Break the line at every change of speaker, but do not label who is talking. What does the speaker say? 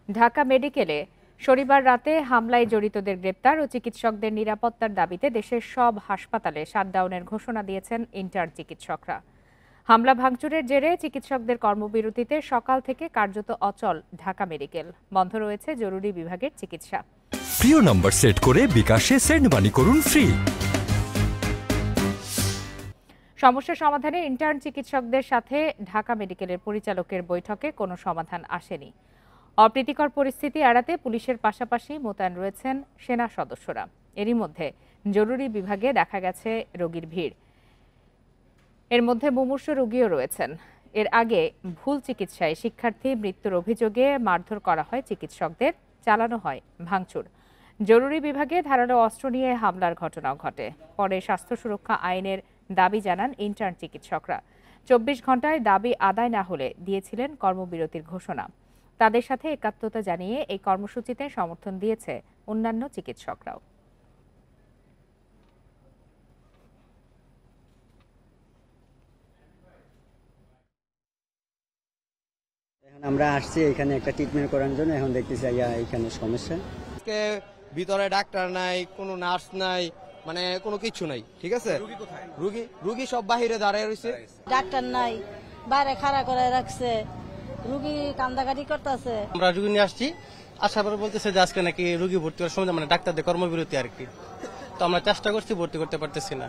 ঢাকা মেডিকেলে শনিবার রাতে হামলায় জড়িতদের গ্রেপ্তার ও চিকিৎসকদের নিরাপত্তার দাবিতে দেশের সব হাসপাতালে শাটডাউনের ঘোষণা দিয়েছেন ইন্টার্ন চিকিৎসকরা। হামলা ভাঙচুরের জেরে চিকিৎসকদের কর্মবিরতিতে সকাল থেকে কার্যত অচল ঢাকা মেডিকেল। বন্ধ রয়েছে জরুরি বিভাগের চিকিৎসা।
প্রিয় নম্বর সেট করে বিকাশে সেন্ড মানি করুন ফ্রি।
সমস্যা সমাধানে ইন্টার্ন চিকিৎসকদের সাথে ঢাকা মেডিকেলের পরিচালকের বৈঠকে কোনো সমাধান আসেনি। অপ্রীতিকর পরিস্থিতি এড়াতে পুলিশের পাশাপাশি মোতায়েন রয়েছেন সেনা সদস্যরা। এরই মধ্যে জরুরি বিভাগে দেখা গেছে রোগীর ভিড়, এর মধ্যে মুমূর্ষু রোগীও রয়েছেন। এর আগে ভুল চিকিৎসায় শিক্ষার্থী মৃত্যুর অভিযোগে মারধর করা হয় চিকিৎসকদের, চালানো হয় ভাঙচুর। জরুরি বিভাগে ধারালো অস্ত্র নিয়ে হামলার ঘটনাও ঘটে। পরে স্বাস্থ্য সুরক্ষা আইনের দাবি জানান ইন্টার্ন চিকিৎসকরা। 24 ঘন্টায় দাবি আদায় না হলে দিয়েছিলেন কর্মবিরতির ঘোষণা। তাদের সাথে একাত্মতা জানিয়ে এই কর্মসূচিতে সমর্থন দিয়েছে অন্যান্য চিকিৎসকরাও।
এখন আমরা আসছি এখানে একটা ট্রিটমেন্ট করার জন্য। এখন দেখতেছি এখানে সমস্যা,
ভিতরে ডাক্তার নাই, কোনো নার্স নাই, মানে কোনো কিছু নাই। ঠিক আছে, রুগী সব বাহিরে দাঁড়ায় রয়েছে,
ডাক্তার নাই, বাইরে খাড়া করে রাখছে, রুগী কান্দাকাটি করতেছে।
আমরা রুগী নিয়ে আসছি, আসার পরে বলতেছে যে আজকে নাকি রুগী ভর্তি করার সময় মানে ডাক্তারদের কর্মবিরতি আর কি। তো আমরা চেষ্টা করছি, ভর্তি করতে পারতেছি না।